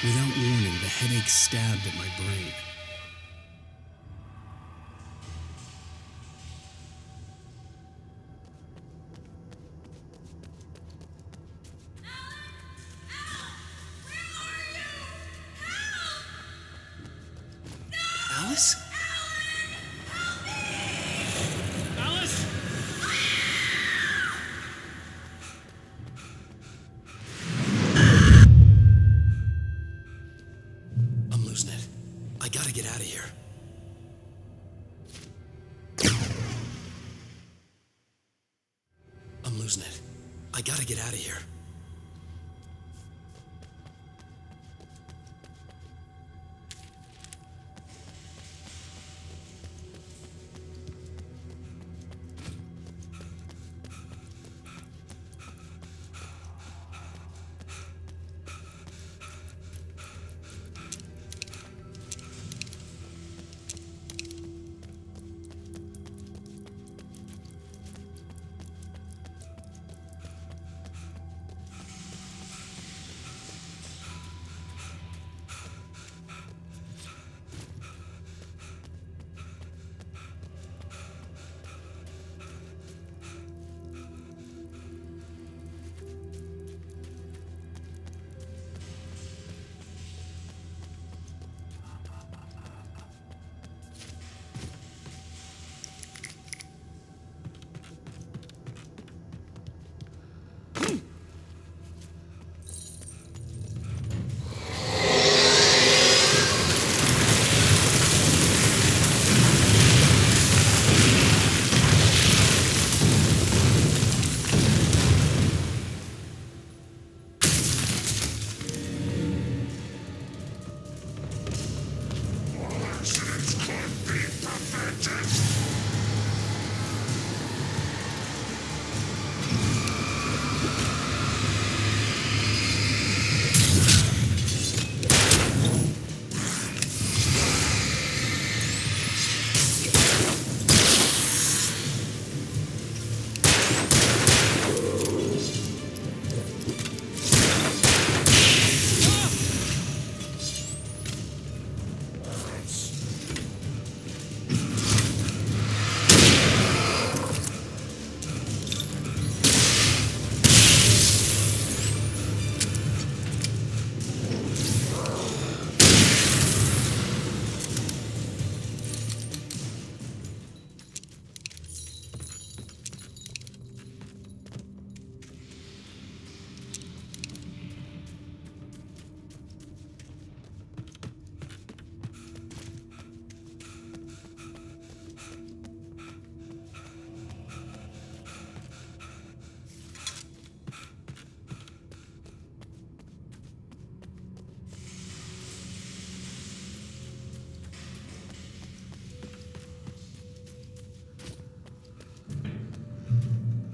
Without warning, the headache stabbed at my brain. Alice? Alice? I'm losing it. I gotta get out of here. I'm losing it. I gotta get out of here.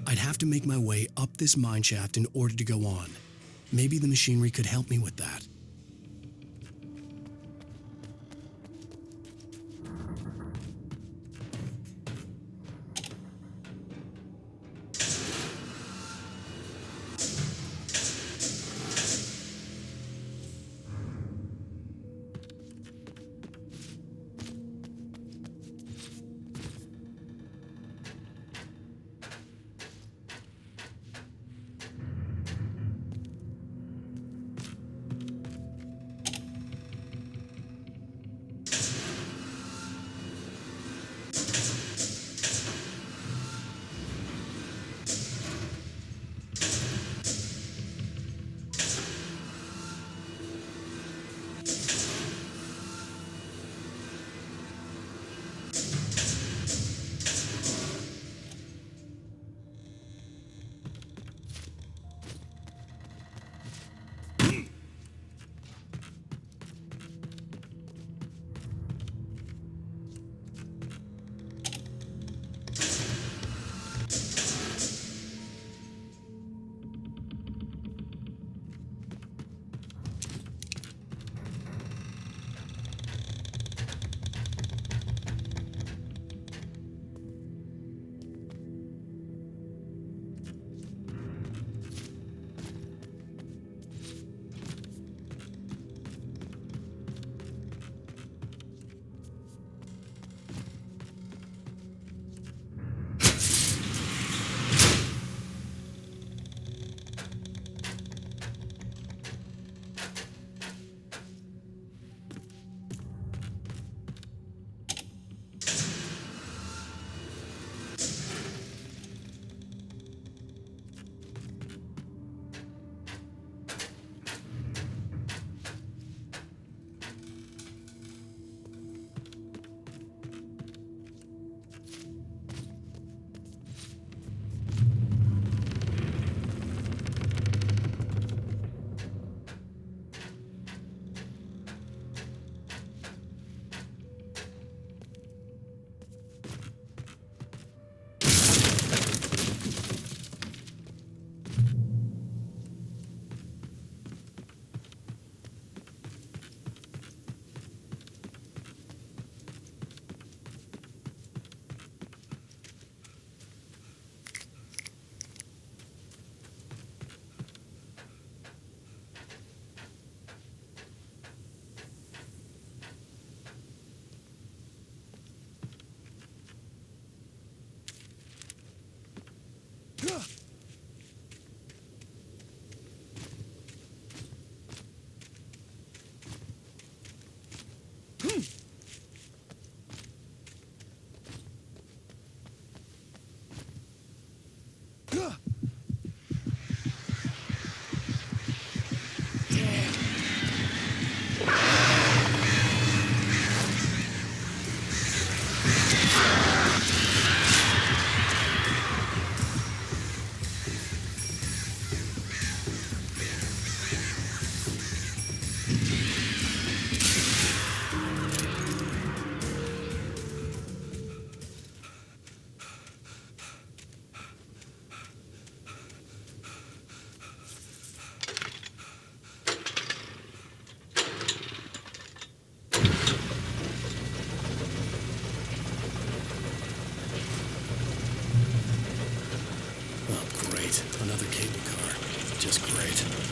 I'd have to make my way up this mine shaft in order to go on. Maybe the machinery could help me with that. another cable car. Just great.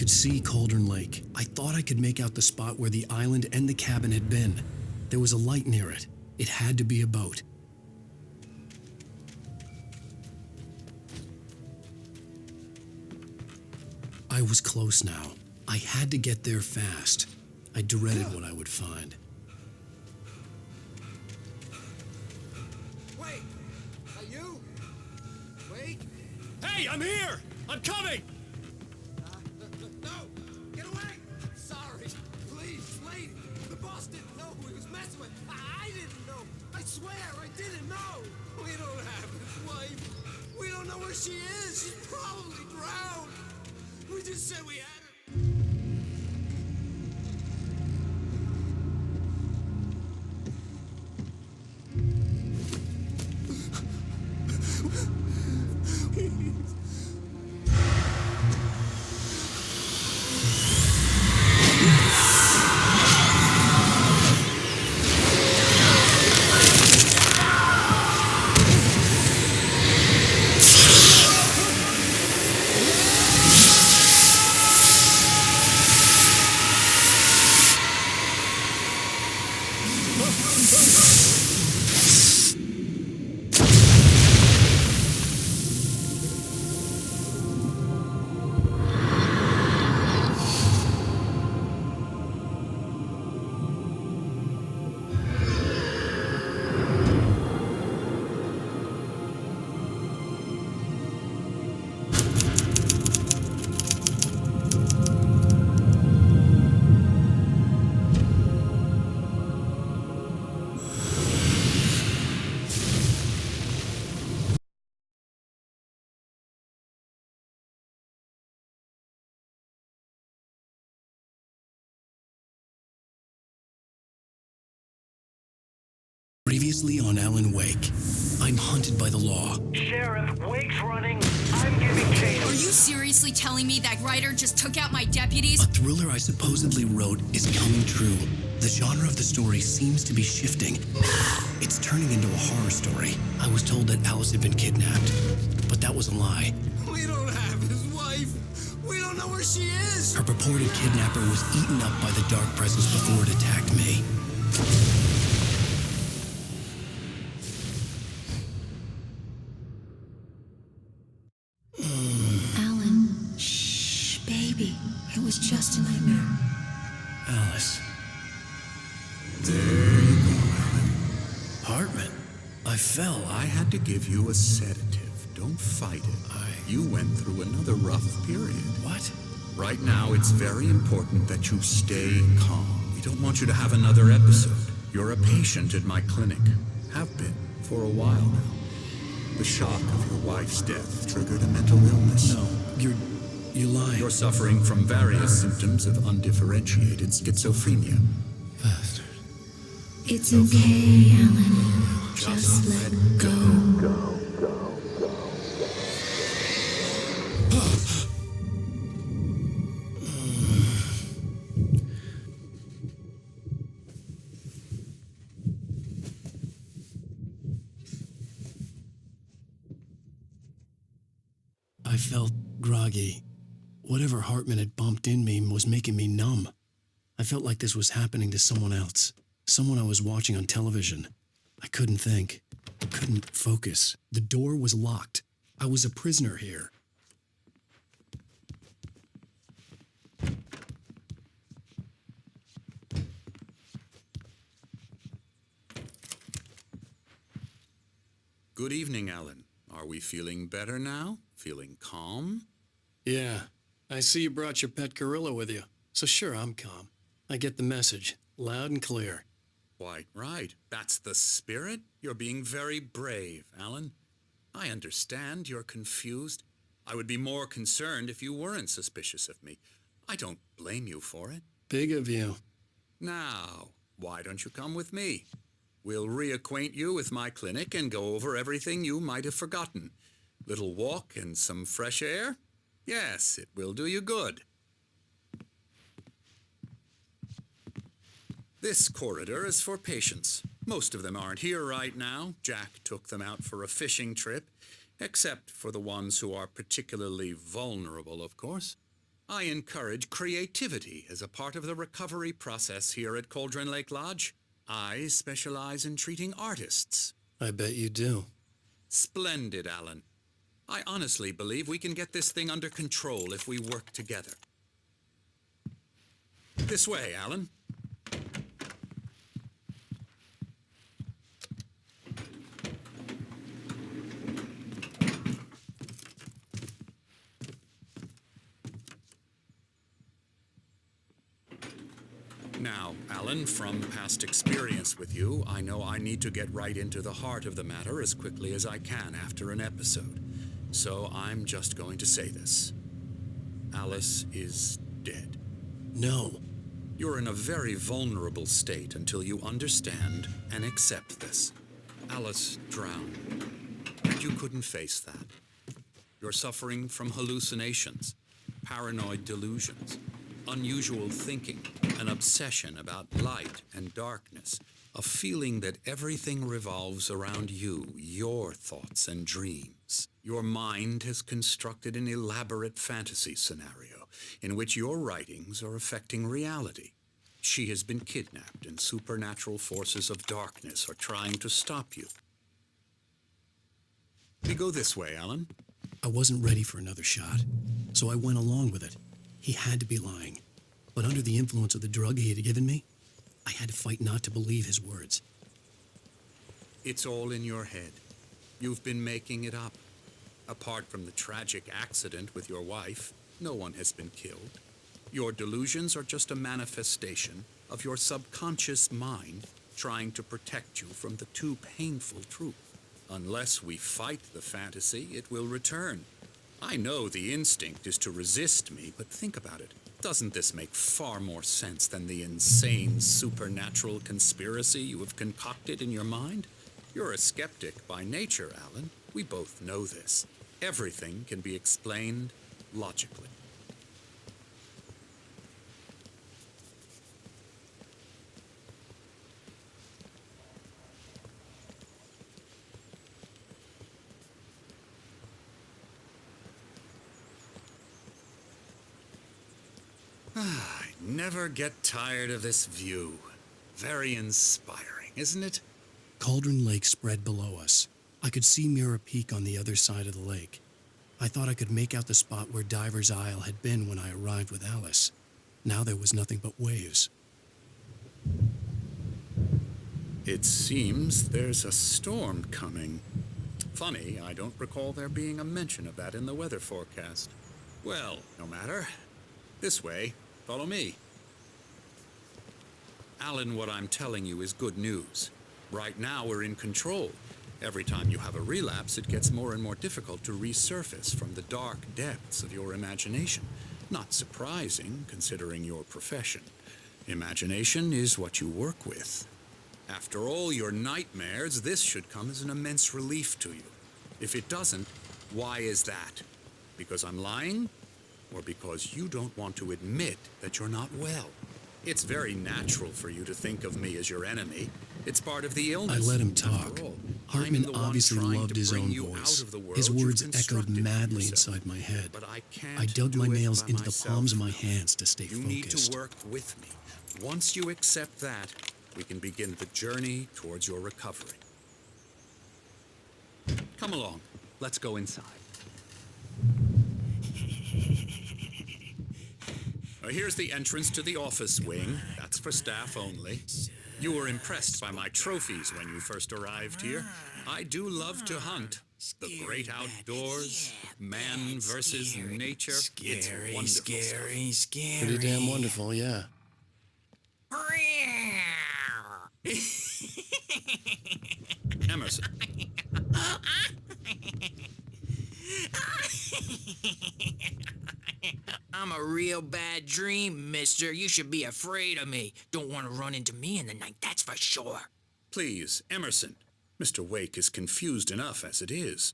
could see Cauldron Lake. I thought I could make out the spot where the island and the cabin had been. There was a light near it. It had to be a boat. I was close now. I had to get there fast. I dreaded what I would find. Wait! Are you? Wait! Hey, I'm here! I'm coming! No! Get away! Sorry! Please, lady! The boss didn't know who he was messing with. I didn't know! I swear I didn't know! We don't have his wife! We don't know where she is! She's probably drowned! We just said we had her! Previously on Alan Wake, I'm hunted by the law. Sheriff, Wake's running. I'm giving chase. Are you seriously telling me that writer just took out my deputies? A thriller I supposedly wrote is coming true. The genre of the story seems to be shifting. It's turning into a horror story. I was told that Alice had been kidnapped, but that was a lie. We don't have his wife! We don't know where she is! Her purported kidnapper was eaten up by the dark presence before it attacked me. Alan, shh, baby. It was just a nightmare. Alice. There you go, Alan. Hartman. I fell. I had to give you a sedative. Don't fight it. You went through another rough period. What? Right now, it's very important that you stay calm. We don't want you to have another episode. You're a patient at my clinic. Have been for a while now. The shock of your wife's death triggered a mental illness. No, you're lying. You're suffering from various symptoms of undifferentiated schizophrenia. Bastard. It's okay, Alan. Just let go. I felt groggy. Whatever Hartman had bumped in me was making me numb. I felt like this was happening to someone else, someone I was watching on television. I couldn't think, couldn't focus. The door was locked. I was a prisoner here. Good evening, Alan. Are we feeling better now? Feeling calm? Yeah, I see you brought your pet gorilla with you. So sure, I'm calm. I get the message, loud and clear. Quite right. That's the spirit. You're being very brave, Alan. I understand you're confused. I would be more concerned if you weren't suspicious of me. I don't blame you for it. Big of you. Now, why don't you come with me? We'll reacquaint you with my clinic and go over everything you might have forgotten. Little walk and some fresh air? Yes, it will do you good. This corridor is for patients. Most of them aren't here right now. Jack took them out for a fishing trip, except for the ones who are particularly vulnerable, of course. I encourage creativity as a part of the recovery process here at Cauldron Lake Lodge. I specialize in treating artists. I bet you do. Splendid, Alan. I honestly believe we can get this thing under control if we work together. This way, Alan. Now, Alan, from past experience with you, I know I need to get right into the heart of the matter as quickly as I can after an episode. So I'm just going to say this. Alice is dead. No. You're in a very vulnerable state until you understand and accept this. Alice drowned, and you couldn't face that. You're suffering from hallucinations, paranoid delusions, unusual thinking, an obsession about light and darkness, a feeling that everything revolves around you, your thoughts and dreams. Your mind has constructed an elaborate fantasy scenario in which your writings are affecting reality. She has been kidnapped, and supernatural forces of darkness are trying to stop you. We go this way, Alan. I wasn't ready for another shot, so I went along with it. He had to be lying. But under the influence of the drug he had given me, I had to fight not to believe his words. It's all in your head. You've been making it up. Apart from the tragic accident with your wife, no one has been killed. Your delusions are just a manifestation of your subconscious mind trying to protect you from the too painful truth. Unless we fight the fantasy, it will return. I know the instinct is to resist me, but think about it. Doesn't this make far more sense than the insane supernatural conspiracy you have concocted in your mind? You're a skeptic by nature, Alan. We both know this. Everything can be explained logically. I never get tired of this view. Very inspiring, isn't it? Cauldron Lake spread below us. I could see Mirror Peak on the other side of the lake. I thought I could make out the spot where Diver's Isle had been when I arrived with Alice. Now there was nothing but waves. It seems there's a storm coming. Funny, I don't recall there being a mention of that in the weather forecast. Well, no matter. This way. Follow me. Alan, what I'm telling you is good news. Right now, we're in control. Every time you have a relapse, it gets more and more difficult to resurface from the dark depths of your imagination. Not surprising, considering your profession. Imagination is what you work with. After all your nightmares, this should come as an immense relief to you. If it doesn't, why is that? Because I'm lying? Or because you don't want to admit that you're not well? It's very natural for you to think of me as your enemy. It's part of the illness. I let him talk. After all, Hartman I'm the one obviously trying loved to his bring own you voice. out of the world His you've words echoed constructed for madly yourself. inside my head. But I can't I dug my do it nails by into the myself. palms of my hands to stay You focused. need to work with me. Once you accept that, we can begin the journey towards your recovery. Come along. Let's go inside. Here's the entrance to the office wing. That's for staff only. You were impressed by my trophies when you first arrived here. I do love to hunt. The great outdoors, man versus nature. It's wonderful stuff. Pretty damn wonderful, yeah. Emerson. I'm a real bad dream, mister. You should be afraid of me. Don't want to run into me in the night, that's for sure. Please, Emerson. Mr. Wake is confused enough as it is.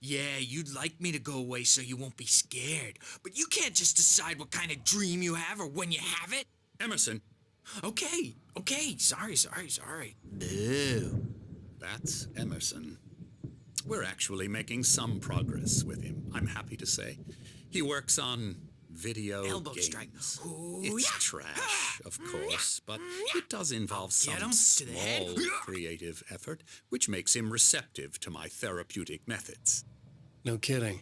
Yeah, you'd like me to go away so you won't be scared. But you can't just decide what kind of dream you have or when you have it. Emerson. Okay. Sorry. Boo. That's Emerson. We're actually making some progress with him, I'm happy to say. He works on video Elbow games. strike. Ooh, It's yeah. trash, of course, but it does involve Get some 'em to the head. small creative effort, which makes him receptive to my therapeutic methods. No kidding.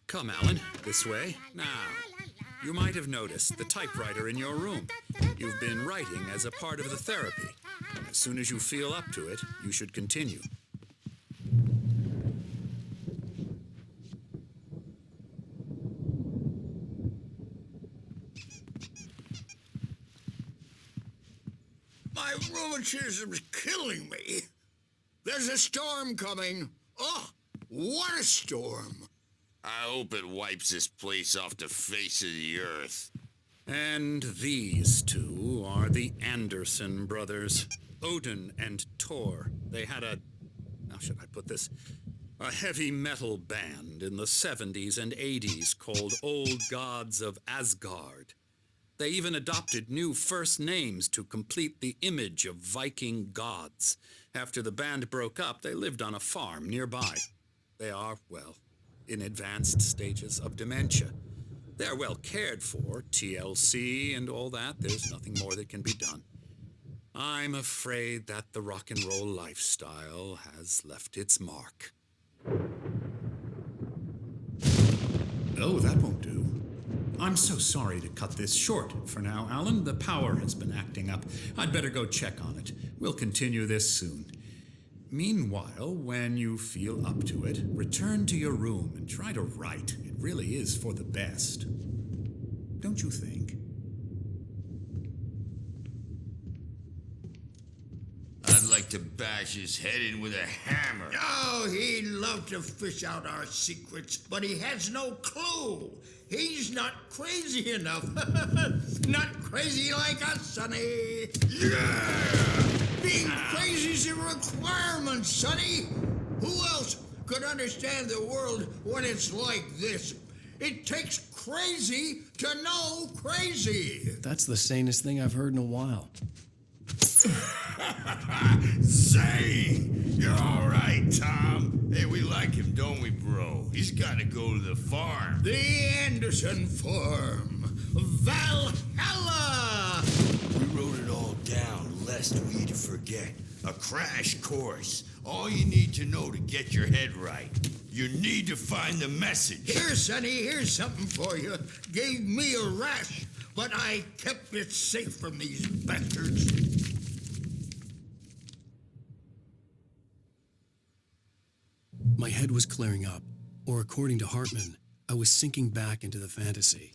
Come, Alan, this way. Now, you might have noticed the typewriter in your room. You've been writing as a part of the therapy. As soon as you feel up to it, you should continue. My rheumatism's killing me. There's a storm coming. Oh, what a storm. I hope it wipes this place off the face of the earth. And these two are the Anderson brothers, Odin and Thor. They had how should I put this? A heavy metal band in the 70s and 80s called Old Gods of Asgard. They even adopted new first names to complete the image of Viking gods. After the band broke up, they lived on a farm nearby. They are, well, in advanced stages of dementia. They're well cared for, TLC and all that. There's nothing more that can be done. I'm afraid that the rock and roll lifestyle has left its mark. Oh, that won't do. I'm so sorry to cut this short for now, Alan. The power has been acting up. I'd better go check on it. We'll continue this soon. Meanwhile, when you feel up to it, return to your room and try to write. It really is for the best. Don't you think? I'd like to bash his head in with a hammer. Oh, he'd love to fish out our secrets, but he has no clue. He's not crazy enough. Not crazy like us, Sonny. Yeah! Being crazy's a requirement, Sonny. Who else could understand the world when it's like this? It takes crazy to know crazy. That's the sanest thing I've heard in a while. Say, you're all right, Tom. Hey, we like him, don't we, bro? He's got to go to the farm. The Anderson Farm. Valhalla! We wrote it all down, lest we'd forget. A crash course. All you need to know to get your head right. You need to find the message. Here, Sonny, here's something for you. Gave me a rash, but I kept it safe from these bastards. My head was clearing up, or according to Hartman, I was sinking back into the fantasy.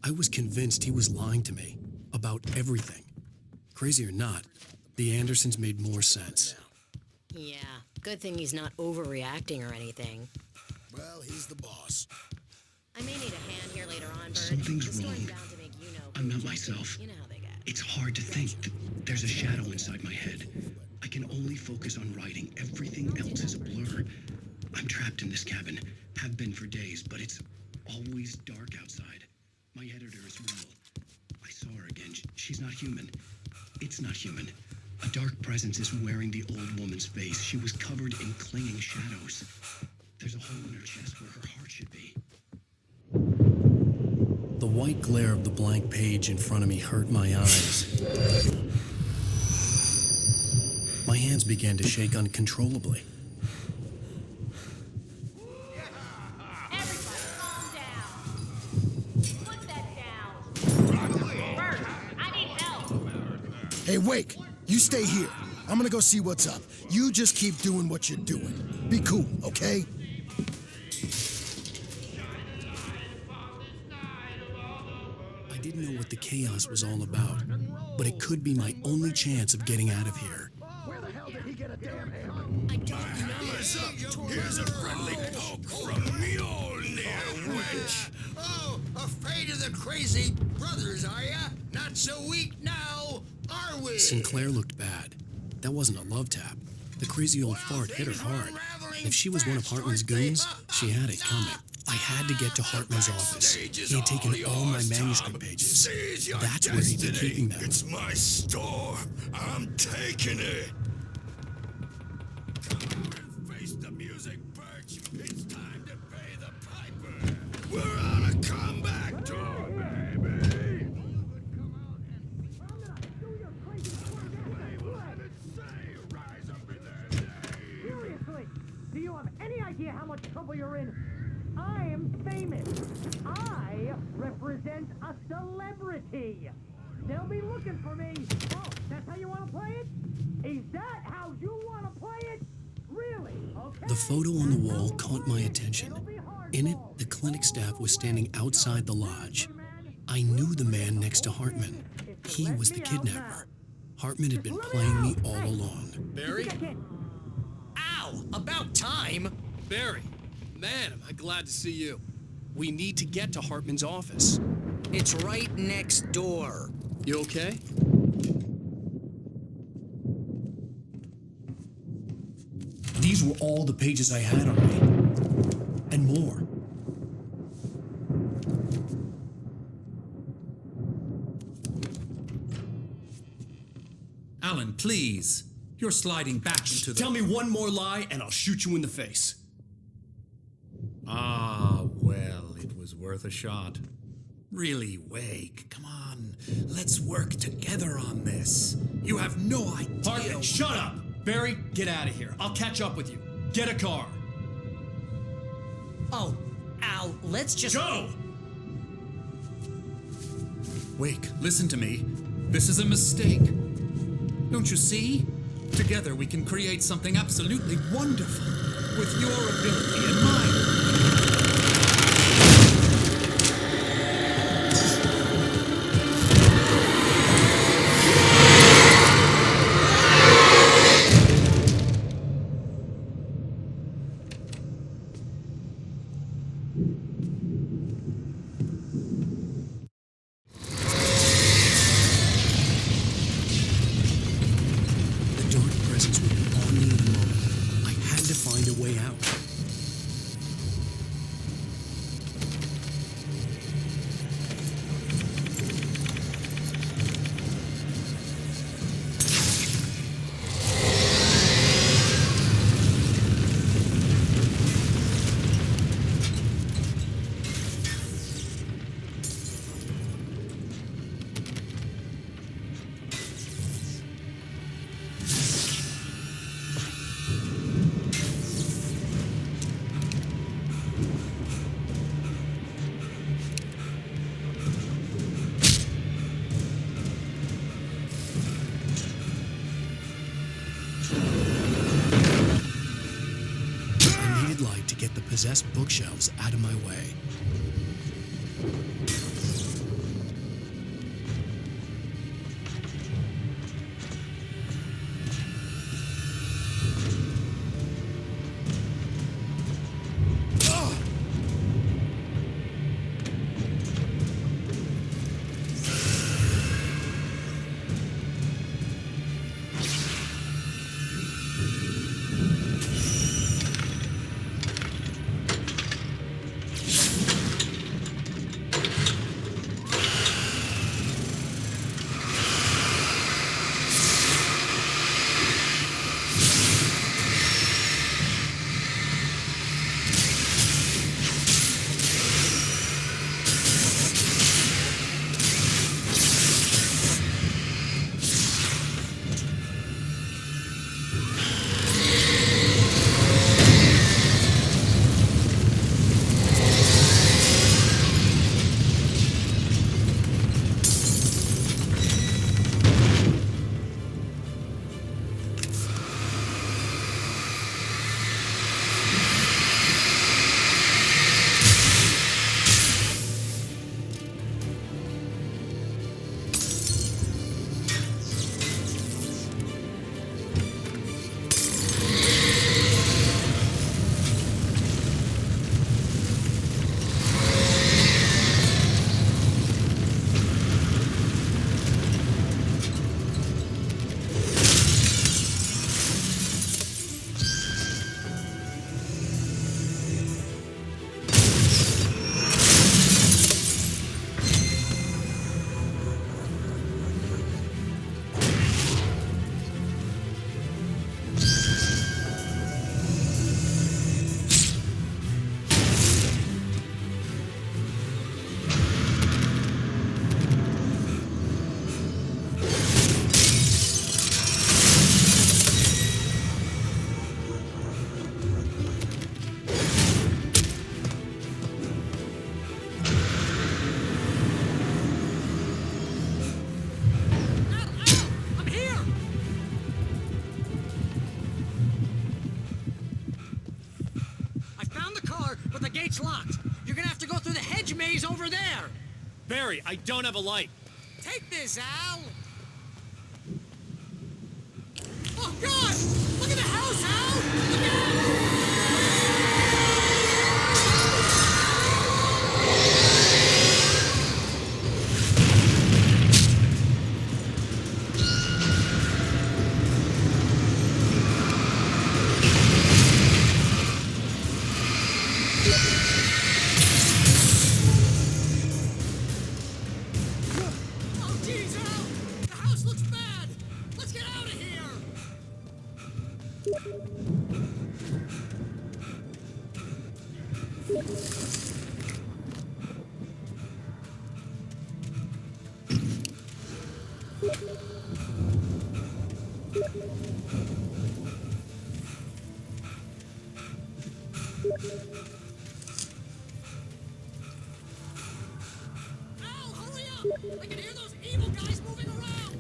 I was convinced he was lying to me about everything. Crazy or not, the Andersons made more sense. Yeah, good thing he's not overreacting or anything. Well, he's the boss. I may need a hand here later on, Bert. Something's The story's wrong. bound to make you know I'm not who's myself. You know how they get. It's hard to think. There's a shadow inside my head. I can only focus on writing. Everything else is a blur. I'm trapped in this cabin. Have been for days, but it's always dark outside. My editor is real. I saw her again. She's not human. It's not human. A dark presence is wearing the old woman's face. She was covered in clinging shadows. There's a hole in her chest where her heart should be. The white glare of the blank page in front of me hurt my eyes. My hands began to shake uncontrollably. Everybody, calm down. Put that down. Bert, I need help. Hey, Wake, you stay here. I'm gonna go see what's up. You just keep doing what you're doing. Be cool, okay? I didn't know what the chaos was all about, but it could be my only chance of getting out of here. Where the hell did he get a damn hammer? I don't know. Here's a friendly poke from Mjolnir, wench. Oh, afraid of the crazy brothers, are ya? Not so weak now, are we? Sinclair looked bad. That wasn't a love tap. The crazy old fart hit her hard. If she was one of Hartman's goons, she had it coming. I had to get to Hartman's office. He had taken all my manuscript pages. cages. Seize your That's where he'd be destiny. keeping them. It's my store. I'm taking it. Come on and face the music, Birch. It's time to pay the piper. We're on a comeback tour, baby. Seriously, do you have any idea how much trouble you're in? I am famous. I represent a celebrity. They'll be looking for me. Oh, that's how you want to play it? Is that how you want to play it? Really? Okay. The photo on the wall caught my attention. In it, the clinic staff was standing outside the lodge. I knew the man next to Hartman. He was the kidnapper. Hartman had been playing me all along. Barry? Ow! About time! Barry! Man, am I glad to see you. We need to get to Hartman's office. It's right next door. You okay? These were all the pages I had on me. And more. Alan, please. You're sliding back into the... Tell me one more lie and I'll shoot you in the face. Ah, well, it was worth a shot. Really, Wake, come on. Let's work together on this. You have no idea... Hartman, shut up! Barry, get out of here. I'll catch up with you. Get a car. Oh, Al, let's just... Go! Wake, listen to me. This is a mistake. Don't you see? Together we can create something absolutely wonderful. With your ability and mine. The dark presence would be on me in a moment. I had to find a way out. I needed light to get the possessed bookshelves out of my way. sorry, I don't have a light. Take this, Al! Oh, God! Look at the house, Al! Look out! Oh, geez, Al! The house looks bad! Let's get out of here! Al, hurry up! I can hear those evil guys moving around!